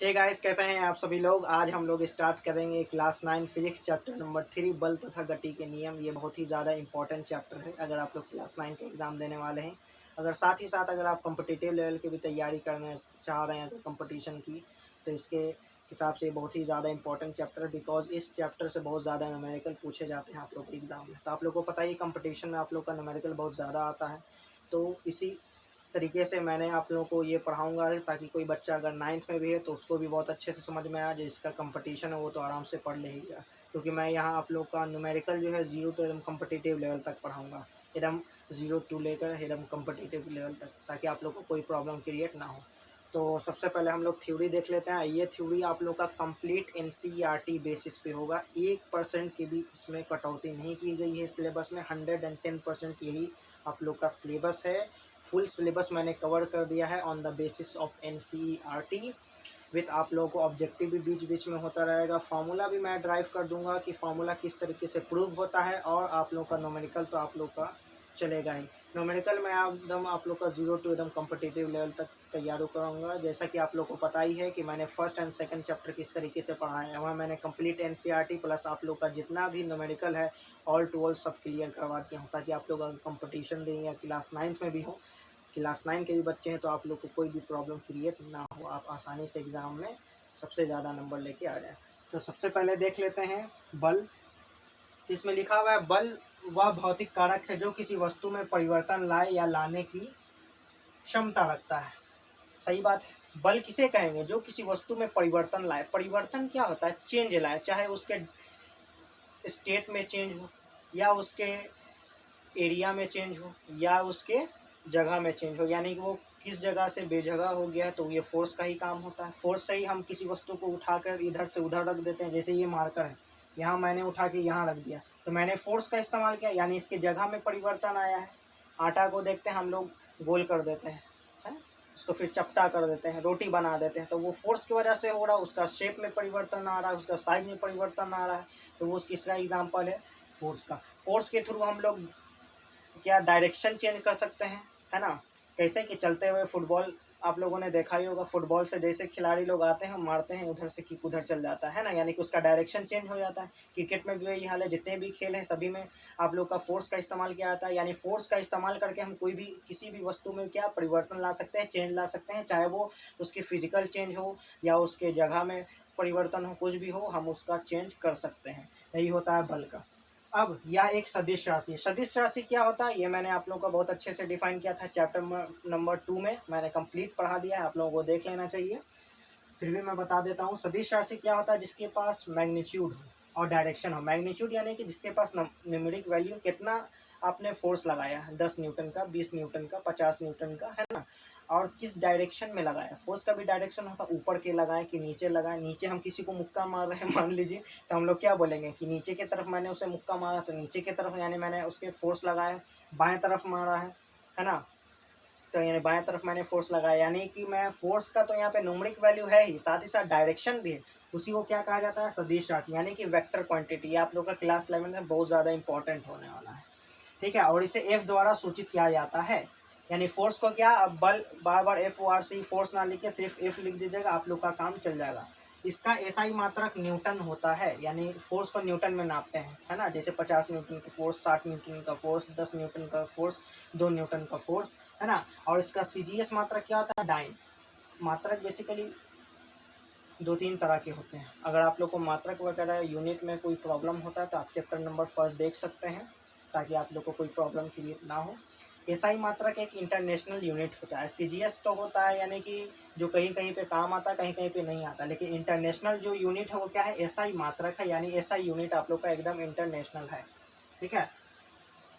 Hey guys, कैसे हैं आप सभी लोग। आज हम लोग स्टार्ट करेंगे क्लास 9 फिजिक्स चैप्टर नंबर 3 बल तथा गति के नियम। ये बहुत ही ज़्यादा इंपॉर्टेंट चैप्टर है अगर आप लोग क्लास 9 का एग्ज़ाम देने वाले हैं। अगर साथ ही साथ अगर आप कॉम्पिटिटिव लेवल की भी तैयारी करना चाह रहे हैं तो कंपटीशन की, तो इसके हिसाब से बहुत ही ज़्यादा इंपॉर्टेंट चैप्टर है। बिकॉज इस चैप्टर से बहुत ज़्यादा न्यूमेरिकल पूछे जाते हैं आप लोग के एग्ज़ाम में। तो आप लोग को पता ही कंपटीशन में आप लोग का न्यूमेरिकल बहुत ज़्यादा आता है। तो इसी तरीके से मैंने आप लोगों को ये पढ़ाऊंगा ताकि कोई बच्चा अगर 9th में भी है तो उसको भी बहुत अच्छे से समझ में आए। जिसका कंपटीशन है वो तो आराम से पढ़ लेगा, क्योंकि मैं यहाँ आप लोग का न्यूमेरिकल जो है 0 टू एकदम कम्पिटिटिव लेवल तक पढ़ाऊंगा। एकदम 0 टू लेकर एकदम कम्पिटिटिव लेवल तक, ताकि आप लोग को कोई प्रॉब्लम क्रिएट ना हो। तो सबसे पहले हम लोग थ्योरी देख लेते हैं। ये थ्योरी आप लोग का कंप्लीट एनसीईआरटी बेसिस पे होगा। 1% की भी इसमें कटौती नहीं की गई है। सिलेबस में 110% यही आप लोग का सिलेबस है। फुल सिलेबस मैंने कवर कर दिया है on the basis of NCERT. With आप लोगों को ऑब्जेक्टिव भी बीच बीच में होता रहेगा। फार्मूला भी मैं ड्राइव कर दूंगा कि फार्मूला किस तरीके से प्रूव होता है। और आप लोग का न्यूमेरिकल तो आप लोग का चलेगा ही। न्यूमेरिकल में एकदम आप लोग का 0 टू एकदम कॉम्पिटिटिव लेवल तक तैयारी कराऊंगा। जैसा कि आप लोग को पता ही है कि मैंने फर्स्ट एंड सेकंड चैप्टर किस तरीके से पढ़ाया है। वहाँ मैंने कंप्लीट एनसीईआरटी प्लस आप लोग का जितना भी न्यूमेरिकल है ऑल टू ऑल सब क्लियर करवा दिया हूँ, ताकि आप लोग अगर कंपटीशन दें या क्लास 9th में भी हो, क्लास 9 के भी बच्चे हैं, तो आप लोग को कोई भी प्रॉब्लम क्रिएट ना हो। आप आसानी से एग्ज़ाम में सबसे ज़्यादा नंबर लेके आ जाए। तो सबसे पहले देख लेते हैं बल। इसमें लिखा हुआ है बल वह भौतिक कारक है जो किसी वस्तु में परिवर्तन लाए या लाने की क्षमता रखता है। सही बात है। बल किसे कहेंगे? जो किसी वस्तु में परिवर्तन लाए। परिवर्तन क्या होता है? चेंज लाए, चाहे उसके स्टेट में चेंज हो, या उसके एरिया में चेंज हो, या उसके जगह में चेंज हो। यानी कि वो किस जगह से बेजगह हो गया है, तो ये फोर्स का ही काम होता है। फोर्स से ही हम किसी वस्तु को उठाकर इधर से उधर रख देते हैं। जैसे ये मार्कर है, यहाँ मैंने उठा के यहाँ रख दिया, तो मैंने फोर्स का इस्तेमाल किया, यानी इसके जगह में परिवर्तन आया है। आटा को देखते हैं हम लोग गोल कर देते हैं, है? उसको फिर चपटा कर देते हैं, रोटी बना देते हैं, तो वो फोर्स की वजह से हो रहा है। उसका शेप में परिवर्तन आ रहा है, उसका साइज में परिवर्तन आ रहा है। तो वो किसका एग्जाम्पल है? फोर्स का। फोर्स के थ्रू हम लोग क्या डायरेक्शन चेंज कर सकते हैं, है ना। कैसे कि चलते हुए फुटबॉल आप लोगों ने देखा ही होगा। फुटबॉल से जैसे खिलाड़ी लोग आते हैं, मारते हैं, उधर से किक उधर चल जाता है ना, यानी कि उसका डायरेक्शन चेंज हो जाता है। क्रिकेट में भी वही हाल है। जितने भी खेल हैं सभी में आप लोग का फोर्स का इस्तेमाल किया जाता है। यानी फोर्स का इस्तेमाल करके हम कोई भी किसी भी वस्तु में क्या परिवर्तन ला सकते हैं, चेंज ला सकते हैं। चाहे वो उसकी फिजिकल चेंज हो या उसके जगह में परिवर्तन हो, कुछ भी हो, हम उसका चेंज कर सकते हैं। यही होता है बल का। अब यह एक सदिश राशि है। सदिश राशि क्या होता है, ये मैंने आप लोगों को बहुत अच्छे से डिफाइन किया था चैप्टर नंबर 2 में। मैंने कंप्लीट पढ़ा दिया है, आप लोगों को देख लेना चाहिए। फिर भी मैं बता देता हूँ। सदिश राशि क्या होता है? जिसके पास मैग्नीट्यूड हो और डायरेक्शन हो। मैग्नीट्यूड यानी कि जिसके पास न्यूमेरिक वैल्यू, कितना आपने फोर्स लगाया है, 10 न्यूटन का, 20 न्यूटन का, 50 न्यूटन का, है ना। और किस डायरेक्शन में लगाया। फोर्स का भी डायरेक्शन होता है, ऊपर के लगाएं कि नीचे लगाएं। नीचे हम किसी को मुक्का मार रहे हैं मान लीजिए, तो हम लोग क्या बोलेंगे कि नीचे की तरफ मैंने उसे मुक्का मारा, तो नीचे की तरफ यानी मैंने उसके फोर्स लगाया। बाएं तरफ मारा है ना, तो यानी बाएं तरफ मैंने फोर्स लगाया। यानी कि मैं फोर्स का तो यहाँ पे न्यूमेरिक वैल्यू है ही, साथ ही साथ डायरेक्शन भी है। उसी को क्या कहा जाता है? सदिश राशि, यानी कि वेक्टर क्वांटिटी। आप लोग का क्लास 11 में बहुत ज़्यादा इंपॉर्टेंट होने वाला है, ठीक है। और इसे एफ द्वारा सूचित किया जाता है। यानी फोर्स को क्या, अब बल बार बार F O R C force ना लिख के सिर्फ एफ लिख दीजिएगा, आप लोग का काम चल जाएगा। इसका एसआई मात्रक न्यूटन होता है। यानी फोर्स को न्यूटन में नापते हैं, है ना। जैसे 50 न्यूटन का फोर्स, 60 न्यूटन का फोर्स, 10 न्यूटन का फोर्स, 2 न्यूटन का फोर्स, है ना। और इसका सीजीएस मात्रक क्या होता है? डाइन। मात्रक बेसिकली 2-3 तरह के होते हैं। अगर आप लोग को मात्रक वगैरह यूनिट में कोई प्रॉब्लम होता है तो आप चैप्टर नंबर 1 देख सकते हैं, ताकि आप लोग को कोई प्रॉब्लम क्रिएट ना हो। एसआई मात्रक एक इंटरनेशनल यूनिट होता है। सीजीएस तो होता है यानी कि जो कहीं कहीं पे काम आता है, कहीं कहीं पे नहीं आता। लेकिन इंटरनेशनल जो यूनिट है वो क्या है? एसआई मात्रक है। यानी एसआई यूनिट आप लोग का एकदम इंटरनेशनल है, ठीक है।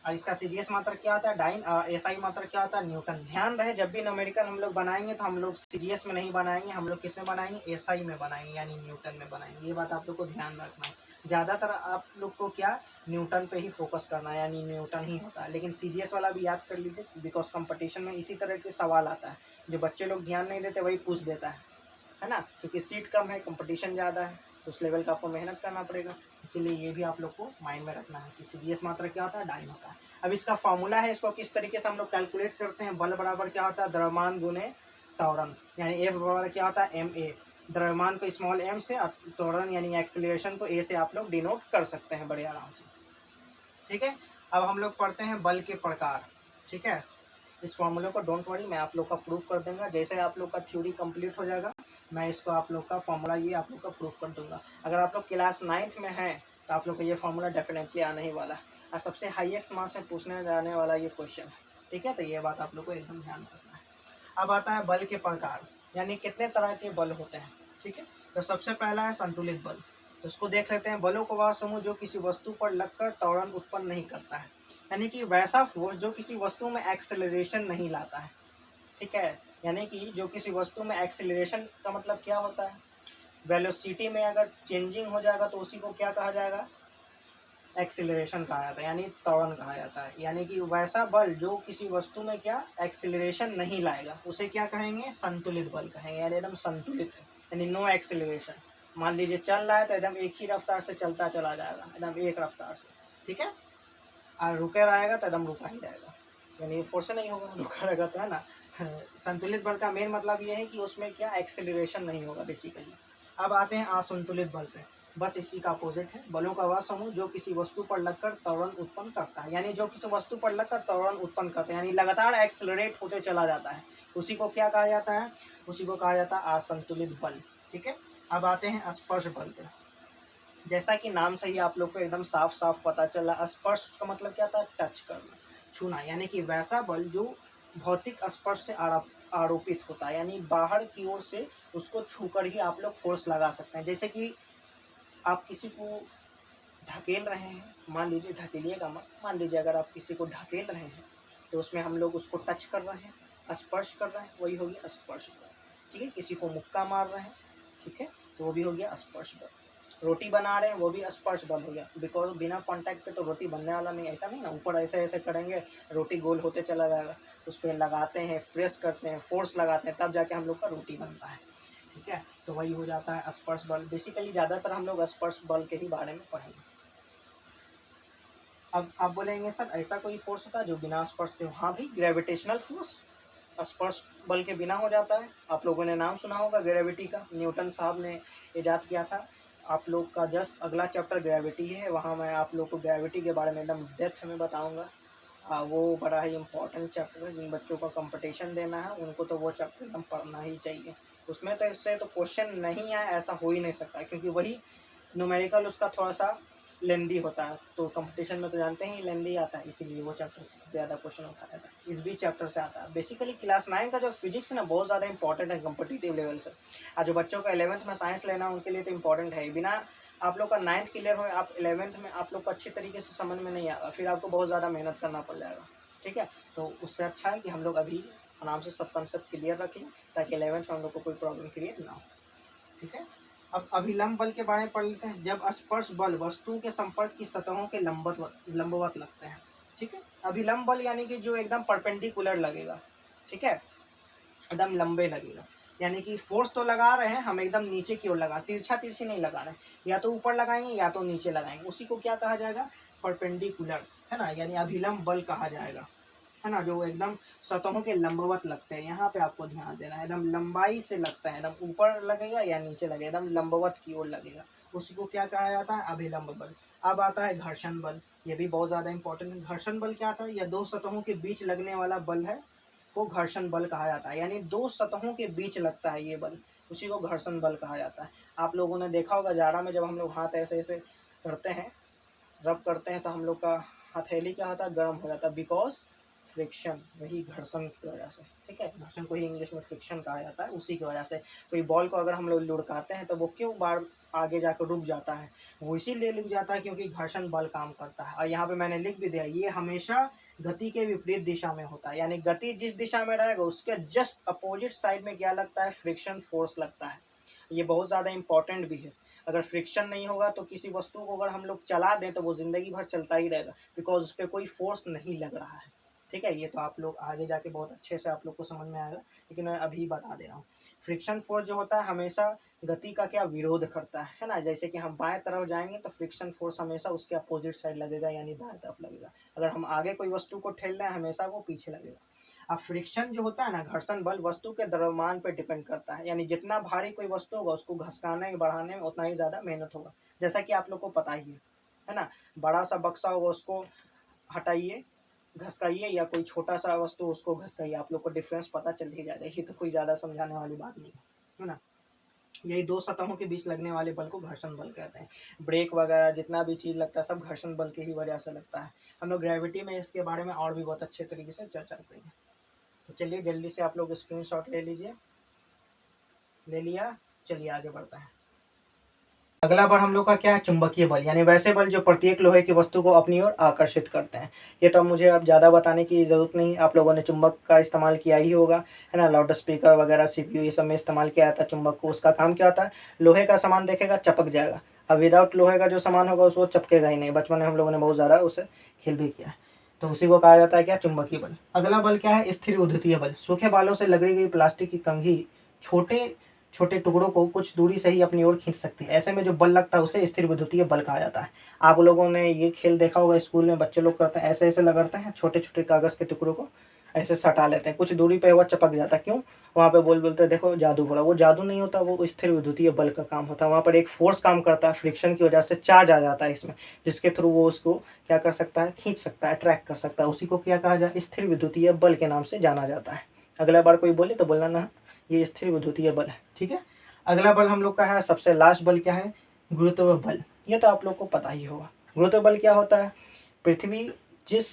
और इसका सीजीएस मात्रक क्या होता है? डाइन। और एसआई मात्रक क्या होता है? न्यूटन। ध्यान रहे, जब भी न्यूमेरिकल हम लोग बनाएंगे तो हम लोग सीजीएस में नहीं बनाएंगे, हम लोग किस में बनाएंगे? एसआई में बनाएंगे, यानी न्यूटन में बनाएंगे। ये बात आप लोग को ध्यान रखना है। ज़्यादातर आप लोग को क्या, न्यूटन पे ही फोकस करना है, यानी न्यूटन ही होता है। लेकिन सीजीएस वाला भी याद कर लीजिए, बिकॉज कंपटीशन में इसी तरह के सवाल आता है। जो बच्चे लोग ध्यान नहीं देते वही पूछ देता है ना। क्योंकि सीट कम है, कंपटीशन ज़्यादा है, तो उस लेवल का आपको मेहनत करना पड़ेगा। इसीलिए ये भी आप लोग को माइंड में रखना है कि सीजीएस मात्रक क्या होता है? डाइन होता है। अब इसका फॉर्मूला है, इसको किस तरीके से हम लोग कैलकुलेट करते हैं। बल बराबर क्या होता है? द्रव्यमान गुने त्वरण। यानी एफ बराबर क्या होता है? M A. द्रव्यमान को स्मॉल m से, त्वरण यानी एक्सेलरेशन को a से आप लोग डिनोट कर सकते हैं बड़े आराम से। ठीक है, अब हम लोग पढ़ते हैं बल के प्रकार। ठीक है, इस फॉर्मूले को डोंट वरी, मैं आप लोग का प्रूफ कर दूंगा। जैसे आप लोग का थ्योरी कंप्लीट हो जाएगा मैं इसको आप लोग का फॉर्मूला ये आप लोग का प्रूफ कर दूंगा। अगर आप लोग क्लास 9th में हैं तो आप लोग को ये फॉर्मूला डेफिनेटली आने ही वाला है, और सबसे हाईएस्ट मार्क्स में पूछने जाने वाला ये क्वेश्चन है। ठीक है, तो ये बात आप लोग को एकदम ध्यान रखना है। अब आता है बल के प्रकार, यानी कितने तरह के बल होते हैं। ठीक है, तो सबसे पहला है संतुलित बल। तो उसको देख लेते हैं। बलों को वह समूह जो किसी वस्तु पर लगकर त्वरण उत्पन्न नहीं करता है, यानी कि वैसा फोर्स जो किसी वस्तु में एक्सेलरेशन नहीं लाता है। ठीक है, यानी कि जो किसी वस्तु में एक्सेलरेशन का मतलब क्या होता है, वेलोसिटी में अगर चेंजिंग हो जाएगा तो उसी को क्या कहा जाएगा, एक्सेलरेशन कहा जाता है, यानी त्वरण कहा जाता है। यानी कि वैसा बल जो किसी वस्तु में क्या एक्सेलरेशन नहीं लाएगा उसे क्या कहेंगे, संतुलित बल कहेंगे, यानी एकदम संतुलित है, यानी नो एक्सेलरेशन। मान लीजिए चल रहा है तो एकदम एक ही रफ्तार से चलता चला जाएगा, एकदम एक रफ्तार से। ठीक है, और रुके रहेगा तो एकदम रुका ही रहेगा, यानी फोर्स नहीं होगा, रुका रहेगा तो, है ना। संतुलित बल का मेन मतलब ये है कि उसमें क्या एक्सेलरेशन नहीं होगा बेसिकली। अब आते हैं असंतुलित बल पे, बस इसी का अपोजिट है। बलों का वह समूह जो किसी वस्तु पर लगकर त्वरण उत्पन्न करता है, यानी जो किसी वस्तु पर लगकर त्वरण उत्पन्न करता है, यानी लगातार एक्सेलरेट होते चला जाता है, उसी को क्या कहा जाता है, उसी को कहा जाता है असंतुलित बल। ठीक है, अब आते हैं स्पर्श बल पे। जैसा कि नाम से ही आप लोग को एकदम साफ साफ पता चला, स्पर्श का मतलब क्या था, टच करना, छूना, यानी कि वैसा बल जो भौतिक स्पर्श से आरोपित होता है, यानी बाहर की ओर से उसको छूकर ही आप लोग फोर्स लगा सकते हैं। जैसे कि आप किसी को ढकेल रहे हैं, मान लीजिए, ढकेलिएगा मत, मान लीजिए अगर आप किसी को ढकेल रहे हैं तो उसमें हम लोग उसको टच कर रहे हैं, स्पर्श कर रहे हैं, वही हो गया स्पर्श बल। ठीक है, किसी को मुक्का मार रहे हैं, ठीक है, तो वो भी हो गया स्पर्श बल। रोटी बना रहे हैं वो भी स्पर्श बल हो गया, बिकॉज बिना कांटेक्ट पे तो रोटी बनने वाला नहीं, ऐसा नहीं ना, ऊपर ऐसे ऐसे करेंगे रोटी गोल होते चला जाएगा, उस पर लगाते हैं, प्रेस करते हैं, फोर्स लगाते हैं, तब जाके हम लोग का रोटी बनता है। ठीक है, तो वही हो जाता है स्पर्श बल। बेसिकली ज़्यादातर हम लोग स्पर्श बल के ही बारे में पढ़ेंगे। अब आप बोलेंगे सर ऐसा कोई फोर्स होता है जो बिना स्पर्श के, हाँ भाई, ग्रेविटेशनल फोर्स स्पर्श बल के बिना हो जाता है। आप लोगों ने नाम सुना होगा ग्रेविटी का, न्यूटन साहब ने इजाद किया था। आप लोग का जस्ट अगला चैप्टर ग्रेविटी है, वहाँ मैं आप लोग को ग्रेविटी के बारे में एकदम डेप्थ में बताऊँगा। वो बड़ा ही इम्पोर्टेंट चैप्टर है, जिन बच्चों को कंपटीशन देना है उनको तो वो चैप्टर एकदम पढ़ना ही चाहिए। उसमें तो इससे तो क्वेश्चन नहीं आए ऐसा हो ही नहीं सकता, क्योंकि वही न्यूमेरिकल उसका थोड़ा सा लेंदी होता है, तो कंपटीशन में तो जानते हैं लेंदी आता है, इसीलिए वो चैप्टर से ज़्यादा क्वेश्चन उठाया था, इस भी चैप्टर से आता है। बेसिकली क्लास 9 का जो फिजिक्स है ना बहुत ज़्यादा इंपॉर्टेंट है कम्पिटिटिव लेवल से, और जो बच्चों का 11th में साइंस लेना उनके लिए तो इंपॉर्टेंट है। बिना आप लोग का 9th क्लियर हो, आप 11th में आप लोग को अच्छी तरीके से समझ में नहीं आएगा, फिर आपको बहुत ज़्यादा मेहनत करना पड़ जाएगा। ठीक है, तो उससे अच्छा है कि हम लोग अभी आराम से सब कंसेप्ट क्लियर रखें, ताकि 11th में हम लोग को कोई प्रॉब्लम क्रिएट ना हो। ठीक है, अब अभिलंब बल के बारे में पढ़ लेते हैं। जब स्पर्श बल वस्तु के संपर्क की सतहों के लंबवत लगते हैं। ठीक है, अभिलंब बल यानी कि जो एकदम परपेंडिकुलर लगेगा, ठीक है, एकदम लंबे लगेगा, यानी कि फोर्स तो लगा रहे हैं हम एकदम नीचे की ओर लगा, तिरछा तिरछी नहीं लगा रहे हैं, या तो ऊपर लगाएंगे या तो नीचे लगाएंगे, उसी को क्या कहा जाएगा, परपेंडिकुलर, है ना, यानी अभिलंब बल कहा जाएगा, है ना, जो एकदम सतहों के लंबवत लगते हैं। यहाँ पे आपको ध्यान देना है, एकदम लंबाई से लगता है, एकदम ऊपर लगेगा या नीचे लगेगा, एकदम लंबवत की ओर लगेगा, उसी को क्या कहा जाता है, अभिलंब बल। अब आता है घर्षण बल, ये भी बहुत ज़्यादा इंपॉर्टेंट है। घर्षण बल क्या था, यह दो सतहों के बीच लगने वाला बल है, को घर्षण बल कहा जाता है, यानी दो सतहों के बीच लगता है ये बल, उसी को घर्षण बल कहा जाता है। आप लोगों ने देखा होगा जाड़ा में जब हम लोग हाथ ऐसे ऐसे करते हैं, रब करते हैं, तो हम लोग का हथेली क्या होता है, गर्म हो जाता है, बिकॉज फ्रिक्शन, वही घर्षण की वजह से। ठीक है, घर्षण को ही इंग्लिश में फ्रिक्शन कहा जाता है, उसी की वजह से। कोई बॉल को अगर हम लोग लुढ़काते हैं तो वो क्यों बार आगे जाकर रुक जाता है, वो इसीलिए रुक जाता है क्योंकि घर्षण बल काम करता है। और यहाँ पे मैंने लिख भी दिया, ये हमेशा गति के विपरीत दिशा में होता है, यानी गति जिस दिशा में रहेगा उसके जस्ट अपोजिट साइड में क्या लगता है, फ्रिक्शन फोर्स लगता है। ये बहुत ज़्यादा इंपॉर्टेंट भी है। अगर फ्रिक्शन नहीं होगा तो किसी वस्तु को अगर हम लोग चला दें तो वो ज़िंदगी भर चलता ही रहेगा, बिकॉज उस पर कोई फोर्स नहीं लग रहा है। ठीक है, ये तो आप लोग आगे जाके बहुत अच्छे से आप लोग को समझ में आएगा, लेकिन मैं अभी बता दे रहा हूँ। फ्रिक्शन फोर्स जो होता है हमेशा गति का क्या विरोध करता है ना, जैसे कि हम बाएं तरफ जाएंगे तो फ्रिक्शन फोर्स हमेशा उसके अपोजिट साइड लगेगा, यानी दाएं तरफ लगेगा। अगर हम आगे कोई वस्तु को ठेल रहे हैं हमेशा वो पीछे लगेगा। अब फ्रिक्शन जो होता है ना, घर्षण बल वस्तु के द्रव्यमान पर डिपेंड करता है, यानी जितना भारी कोई वस्तु होगा उसको घसकाने बढ़ाने में उतना ही ज़्यादा मेहनत होगा। जैसा कि आप लोग को पता ही है ना, बड़ा सा बक्सा होगा उसको हटाइए, घसकाइए, या कोई छोटा सा वस्तु उसको घसकाइए, आप लोग को डिफरेंस पता चल ही जाएगा। ये तो कोई ज़्यादा समझाने वाली बात नहीं है ना। यही दो सतहों के बीच लगने वाले बल को घर्षण बल कहते हैं। ब्रेक वगैरह जितना भी चीज़ लगता है सब घर्षण बल की ही वजह से लगता है। हम लोग ग्रेविटी में इसके बारे में और भी बहुत अच्छे तरीके से चर्चा करेंगे। तो चलिए जल्दी से आप लोग स्क्रीनशॉट ले लीजिए। ले लिया, चलिए आगे बढ़ता है। अगला बल हम लोग का क्या है, चुंबकीय बल, यानी वैसे बल जो प्रत्येक लोहे की वस्तु को अपनी ओर आकर्षित करते हैं। ये तो मुझे अब ज़्यादा बताने की ज़रूरत नहीं, आप लोगों ने चुंबक का इस्तेमाल किया ही होगा, है ना। लाउड स्पीकर वगैरह CPU ये सब में इस्तेमाल किया जाता है चुंबक को। उसका काम क्या होता है, लोहे का सामान देखेगा चपक जाएगा। अब विदाउट लोहे का जो सामान होगा उसको चपकेगा ही नहीं। बचपन में हम लोगों ने बहुत ज़्यादा उसे खेल भी किया है। तो उसी को कहा जाता है क्या, चुंबकीय बल। अगला बल क्या है, स्थिर विद्युतीय बल। सूखे बालों से लगड़ी गई प्लास्टिक की कंघी छोटे छोटे टुकड़ों को कुछ दूरी से ही अपनी ओर खींच सकती है। ऐसे में जो बल लगता है उसे स्थिर विद्युतीय बल कहा जाता है। आप लोगों ने ये खेल देखा होगा, स्कूल में बच्चे लोग करते हैं, ऐसे ऐसे लगड़ते हैं छोटे छोटे कागज के टुकड़ों को, ऐसे सटा लेते हैं, कुछ दूरी पे वह चपक जाता है। क्यों, वहाँ पे बोलते हैं देखो जादू पड़ा। वो जादू नहीं होता, वो स्थिर विद्युतीय बल का काम होता है। वहाँ पर एक फोर्स काम करता है, फ्रिक्शन की वजह से चार्ज आ जाता है इसमें, जिसके थ्रू वो उसको क्या कर सकता है, खींच सकता है, ट्रैक कर सकता है। उसी को क्या कहा जाए, स्थिर विद्युतीय बल के नाम से जाना जाता है। अगला बार कोई बोले तो बोलना ना ये स्थिर विद्युतीय बल है, ठीक है। अगला बल हम लोग का है, सबसे लास्ट बल क्या है, गुरुत्व बल। ये तो आप लोग को पता ही होगा। गुरुत्व बल क्या होता है, पृथ्वी जिस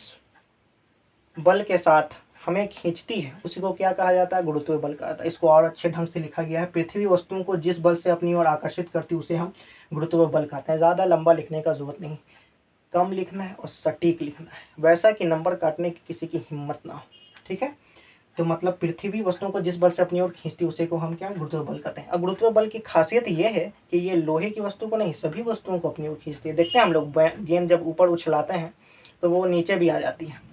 बल के साथ हमें खींचती है उसी को क्या कहा जाता है, गुरुत्व बल कहा जाता है। इसको और अच्छे ढंग से लिखा गया है, पृथ्वी वस्तुओं को जिस बल से अपनी ओर आकर्षित करती है उसे हम गुरुत्व बल कहते हैं। ज़्यादा लंबा लिखने का जरूरत नहीं, कम लिखना है और सटीक लिखना है, वैसा कि नंबर काटने की किसी की हिम्मत ना हो, ठीक है। तो मतलब पृथ्वी वस्तुओं को जिस बल से अपनी ओर खींचती है उसे को हम क्या, गुरुत्व बल कहते हैं। अब गुरुत्व बल की खासियत ये है कि ये लोहे की वस्तु को नहीं, सभी वस्तुओं को अपनी ओर खींचती है। देखते हैं हम लोग गेंद जब ऊपर उछलाते हैं तो वो नीचे भी आ जाती है।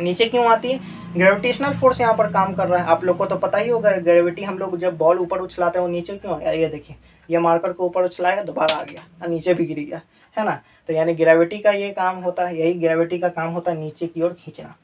नीचे क्यों आती है, ग्रेविटेशनल फोर्स यहाँ पर काम कर रहा है। आप लोग को तो पता ही होगा, ग्रेविटी हम लोग जब बॉल ऊपर उछलाते हैं वो नीचे क्यों आया, ये देखिए, ये मार्कर को ऊपर उछलाया दोबारा आ गया और नीचे भी गिर गया, है ना। तो यानी ग्रेविटी का ये काम होता है, यही ग्रेविटी का काम होता है, नीचे की ओर खींचना।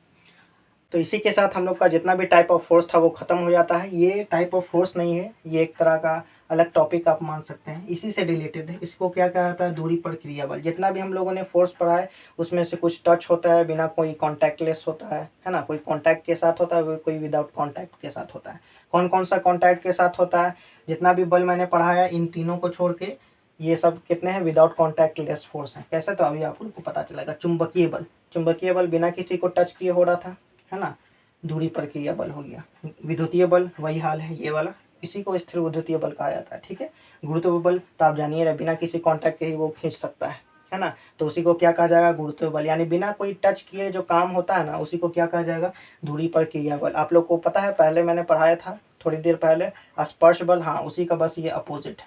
तो इसी के साथ हम लोग का जितना भी टाइप ऑफ फोर्स था वो खत्म हो जाता है। ये टाइप ऑफ फोर्स नहीं है, ये एक तरह का अलग टॉपिक आप मान सकते हैं, इसी से रिलेटेड है। इसको क्या कहा जाता है, दूरी पर क्रिया बल। जितना भी हम लोगों ने फोर्स पढ़ा है उसमें से कुछ टच होता है, बिना कोई कॉन्टैक्टलेस होता है ना, कोई कॉन्टैक्ट के साथ होता है, कोई विदाउट कॉन्टैक्ट के साथ होता है। कौन कौन सा कॉन्टैक्ट के साथ होता है, जितना भी बल मैंने पढ़ाया इन तीनों को छोड़ के ये सब कितने हैं, विदाउट कॉन्टैक्ट लेस फोर्स है। कैसे, तो अभी आप लोग को पता चलेगा। चुंबकीय बल, चुंबकीय बल बिना किसी को टच किए हो रहा था, है ना, दूरी पर क्रिया बल हो गया। विद्युतीय बल वही हाल है, ये वाला, इसी को स्थिर विद्युतीय बल कहा जाता है, ठीक है। गुरुत्व बल तो आप जानिए रहे, बिना किसी कांटेक्ट के ही वो खींच सकता है ना, तो उसी को क्या कहा जाएगा, गुरुत्व बल। यानी बिना कोई टच किए जो काम होता है ना उसी को क्या कहा जाएगा, दूरी पर क्रिया बल। आप लोग को पता है, पहले मैंने पढ़ाया था थोड़ी देर पहले, स्पर्श बल, हाँ उसी का बस ये अपोजिट है,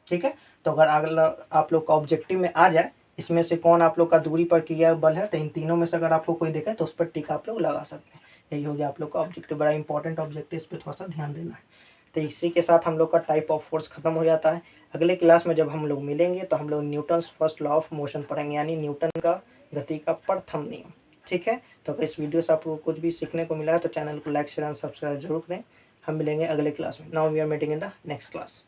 ठीक है। तो अगर अगला आप लोग का ऑब्जेक्टिव में आ जाए इसमें से कौन आप लोग का दूरी पर क्रिया बल है, तो इन तीनों में से अगर आपको कोई दिखे तो उस पर टिक आप लोग लगा सकते हैं। यही हो गया आप लोग का ऑब्जेक्टिव, बड़ा इंपॉर्टेंट ऑब्जेक्टिव, इस पर थोड़ा सा ध्यान देना है। तो इसी के साथ हम लोग का टाइप ऑफ फोर्स खत्म हो जाता है। अगले क्लास में जब हम लोग मिलेंगे तो हम लोग Newton's first law of motion पढ़ेंगे, यानी न्यूटन का गति का प्रथम नियम, ठीक है। तो अगर इस वीडियो से आपको कुछ भी सीखने को मिला है तो चैनल को लाइक शेयर एंड सब्सक्राइब जरूर करें। हम मिलेंगे अगले क्लास में। Now we are meeting in the next class.